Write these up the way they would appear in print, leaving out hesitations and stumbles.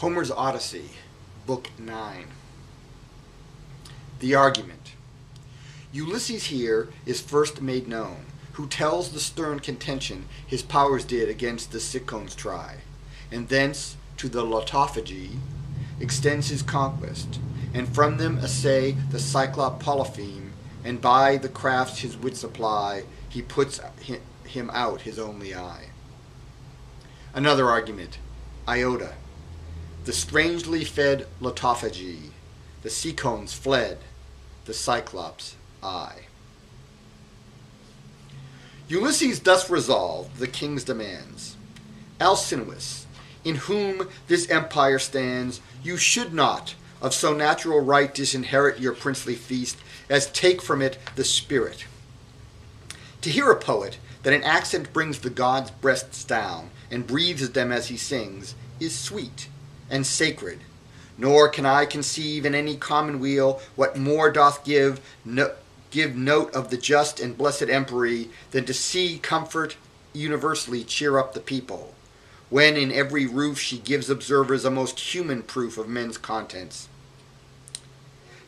Homer's Odyssey, Book 9. The argument. Ulysses here is first made known, who tells the stern contention his powers did against the Cicones try, and thence to the Lotophagi extends his conquest, and from them essay the Cyclops Polypheme, and by the crafts his wits apply, he puts him out his only eye. Another argument. Iota. The strangely fed Lotophagi, the Cicones fled, the Cyclops eye. Ulysses thus resolved the king's demands. Alcinous, in whom this empire stands, you should not of so natural right disinherit your princely feast, as take from it the spirit. To hear a poet that an accent brings the gods' breasts down, and breathes them as he sings, is sweet and sacred, nor can I conceive in any commonweal what more doth give note of the just and blessed empery than to see comfort universally cheer up the people, when in every roof she gives observers a most human proof of men's contents.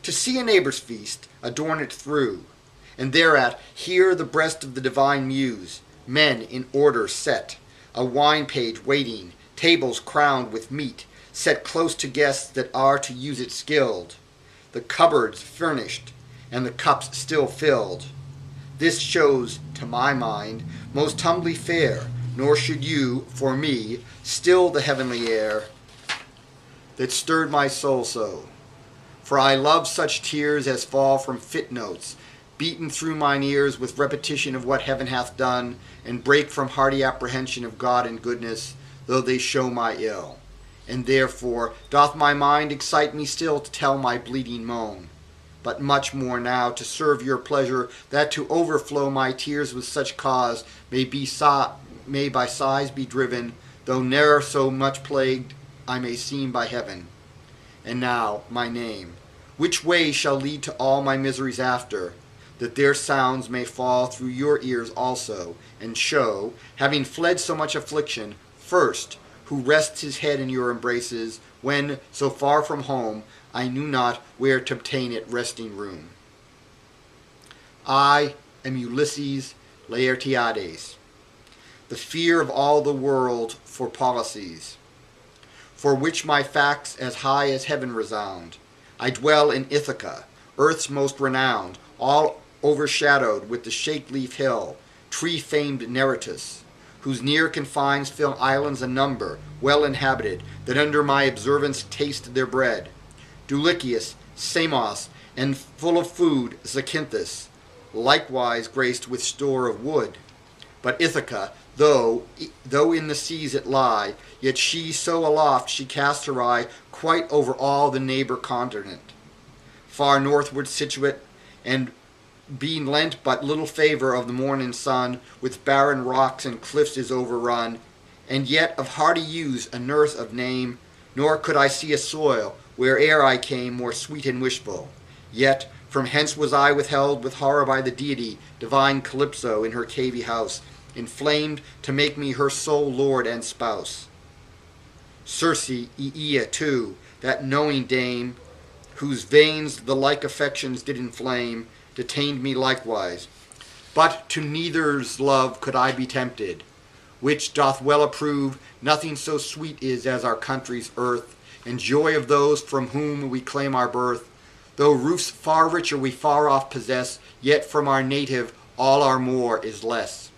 To see a neighbor's feast, adorn it through, and thereat hear the breast of the divine muse, men in order set, a wine page waiting, tables crowned with meat, set close to guests that are to use it skilled, the cupboards furnished, and the cups still filled. This shows, to my mind, most humbly fair, nor should you, for me, still the heavenly air that stirred my soul so. For I love such tears as fall from fit notes, beaten through mine ears with repetition of what heaven hath done, and break from hearty apprehension of God and goodness, though they show my ill. And therefore doth my mind excite me still to tell my bleeding moan, but much more now to serve your pleasure, that to overflow my tears with such cause may by sighs be driven, though ne'er so much plagued I may seem by heaven. And now my name, which way shall lead to all my miseries after, that their sounds may fall through your ears also, and show, having fled so much affliction, first, who rests his head in your embraces, when, so far from home, I knew not where to obtain it resting room. I am Ulysses Laertiades, the fear of all the world for policies, for which my facts as high as heaven resound. I dwell in Ithaca, earth's most renowned, all overshadowed with the shake-leaf hill, tree-famed Neritus, whose near confines fill islands a number, well inhabited, that under my observance taste their bread. Dulichius, Samos, and full of food, Zacynthus, likewise graced with store of wood. But Ithaca, though in the seas it lie, yet she so aloft she casts her eye quite over all the neighbor continent. Far northward situate, and being lent but little favor of the morning sun, with barren rocks and cliffs is overrun, and yet of hardy use a nurse of name, nor could I see a soil, where'er I came, more sweet and wishful. Yet from hence was I withheld with horror by the deity, divine Calypso, in her cavy house, inflamed to make me her sole lord and spouse. Circe, Aea too, that knowing dame, whose veins the like affections did inflame, detained me likewise. But to neither's love could I be tempted, which doth well approve nothing so sweet is as our country's earth, and joy of those from whom we claim our birth. Though roofs far richer we far off possess, yet from our native all our more is less.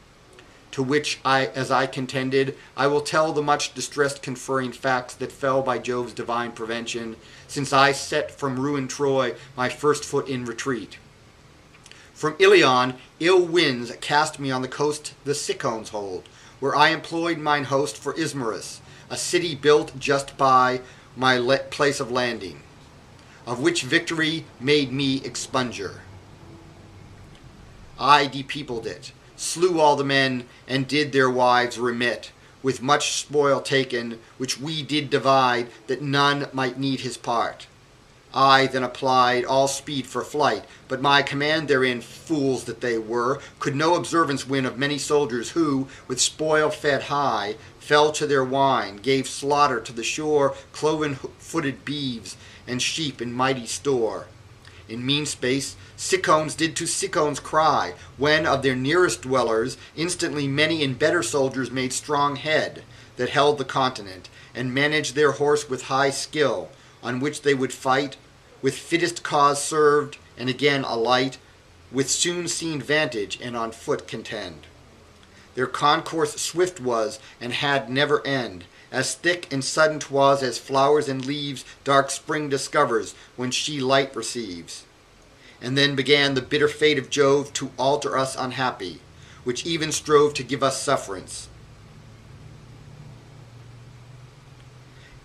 To which as I contended, I will tell the much distressed conferring facts that fell by Jove's divine prevention, since I set from ruined Troy my first foot in retreat. From Ilion ill winds cast me on the coast the Cicones hold, where I employed mine host for Ismarus, a city built just by my place of landing, of which victory made me expunger. I depeopled it, slew all the men, and did their wives remit, with much spoil taken, which we did divide, that none might need his part. I then applied all speed for flight, but my command therein, fools that they were, could no observance win of many soldiers who, with spoil fed high, fell to their wine, gave slaughter to the shore cloven-footed beeves and sheep in mighty store. In mean space, Cicones did to Cicones cry, when of their nearest dwellers instantly many and better soldiers made strong head, that held the continent, and managed their horse with high skill, on which they would fight, with fittest cause served, and again alight, with soon seen vantage, and on foot contend. Their concourse swift was, and had never end, as thick and sudden 'twas as flowers and leaves dark spring discovers when she light receives. And then began the bitter fate of Jove to alter us unhappy, which even strove to give us sufferance.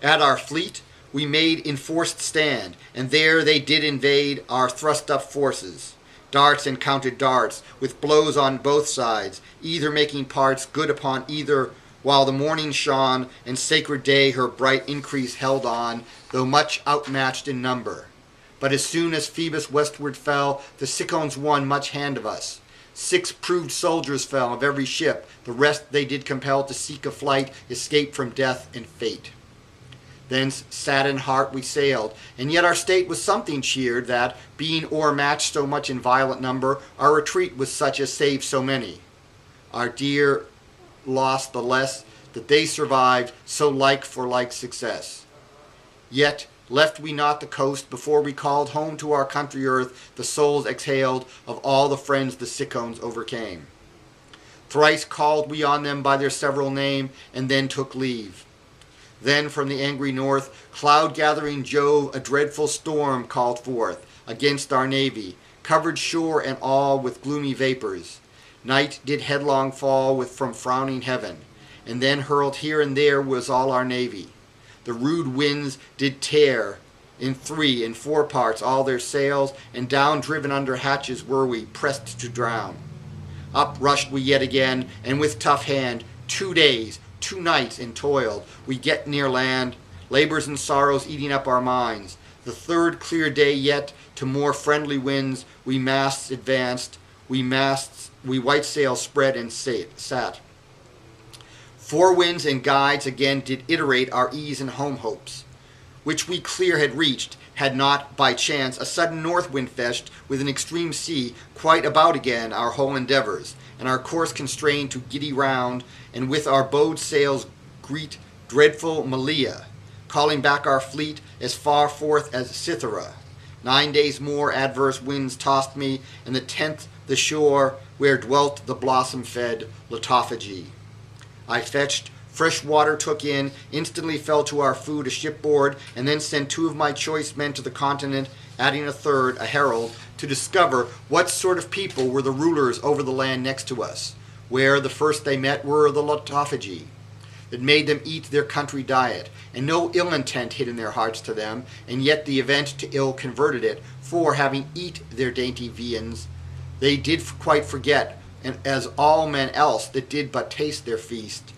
At our fleet we made enforced stand, and there they did invade our thrust-up forces. Darts encountered darts, with blows on both sides, either making parts good upon either, while the morning shone, and sacred day her bright increase held on, though much outmatched in number. But as soon as Phoebus westward fell, the Cicones won much hand of us. 6 proved soldiers fell of every ship, the rest they did compel to seek a flight, escape from death and fate. Thence sad in heart we sailed, and yet our state was something cheered, that, being o'ermatched so much in violent number, our retreat was such as saved so many. Our dear lost the less that they survived, so like for like success. Yet left we not the coast before we called home to our country earth the souls exhaled of all the friends the Cicones overcame. Thrice called we on them by their several name, and then took leave. Then from the angry north, cloud-gathering Jove a dreadful storm called forth against our navy, covered shore and all with gloomy vapors. Night did headlong fall from frowning heaven, and then hurled here and there was all our navy. The rude winds did tear in 3 and 4 parts all their sails, and down driven under hatches were we, pressed to drown. Up rushed we yet again, and with tough hand, 2 days, 2 nights in toil, we get near land, labors and sorrows eating up our minds. The 3rd clear day yet, to more friendly winds, we masts advanced, we white sails spread and sat. 4 winds and guides again did iterate our ease and home hopes, which we clear had reached, had not by chance a sudden north wind fetched with an extreme sea quite about again our whole endeavours, and our course constrained to giddy round, and with our bowed sails greet dreadful Malea, calling back our fleet as far forth as Cythera. 9 days more adverse winds tossed me, and the 10th the shore where dwelt the blossom-fed Lotophagi. I fetched, fresh water took in, instantly fell to our food a shipboard, and then sent 2 of my choice men to the continent, adding a 3rd, a herald, to discover what sort of people were the rulers over the land next to us, where the first they met were the Lotophagi, that made them eat their country diet, and no ill intent hid in their hearts to them, and yet the event to ill converted it, for having eat their dainty viands, they did quite forget, and as all men else that did but taste their feast,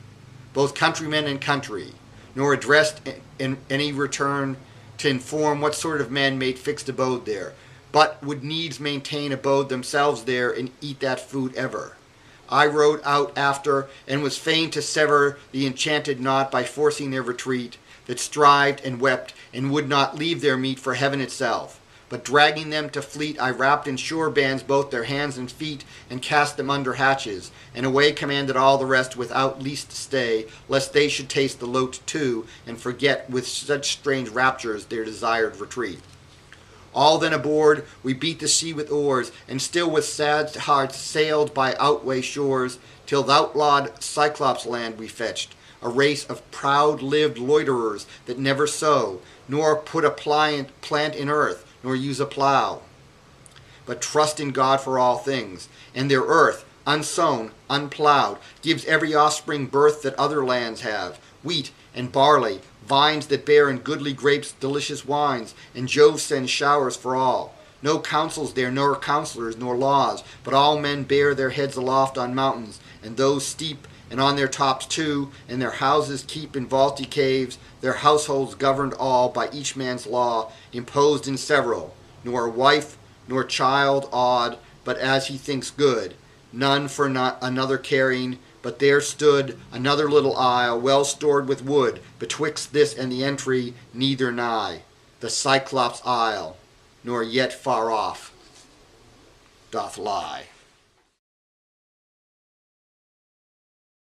both countrymen and country, nor addressed in any return to inform what sort of men made fixed abode there, but would needs maintain abode themselves there, and eat that food ever. I rode out after, and was fain to sever the enchanted knot by forcing their retreat, that strived and wept, and would not leave their meat for heaven itself. But dragging them to fleet, I wrapped in sure bands both their hands and feet, and cast them under hatches, and away commanded all the rest without least stay, lest they should taste the lote too, and forget with such strange raptures their desired retreat. All then aboard, we beat the sea with oars, and still with sad hearts sailed by outway shores, till th' outlawed Cyclops land we fetched, a race of proud-lived loiterers that never sow, nor put a plant in earth, nor use a plough, but trust in God for all things, and their earth, unsown, unploughed, gives every offspring birth that other lands have, wheat and barley, vines that bear in goodly grapes delicious wines, and Jove sends showers for all. No councils there, nor counselors, nor laws, but all men bear their heads aloft on mountains, and those steep and on their tops too, and their houses keep in vaulty caves, their households governed all by each man's law, imposed in several, nor wife nor child awed, but as he thinks good, none for not another caring, but there stood another little isle, well stored with wood, betwixt this and the entry, neither nigh, the Cyclops isle, nor yet far off doth lie.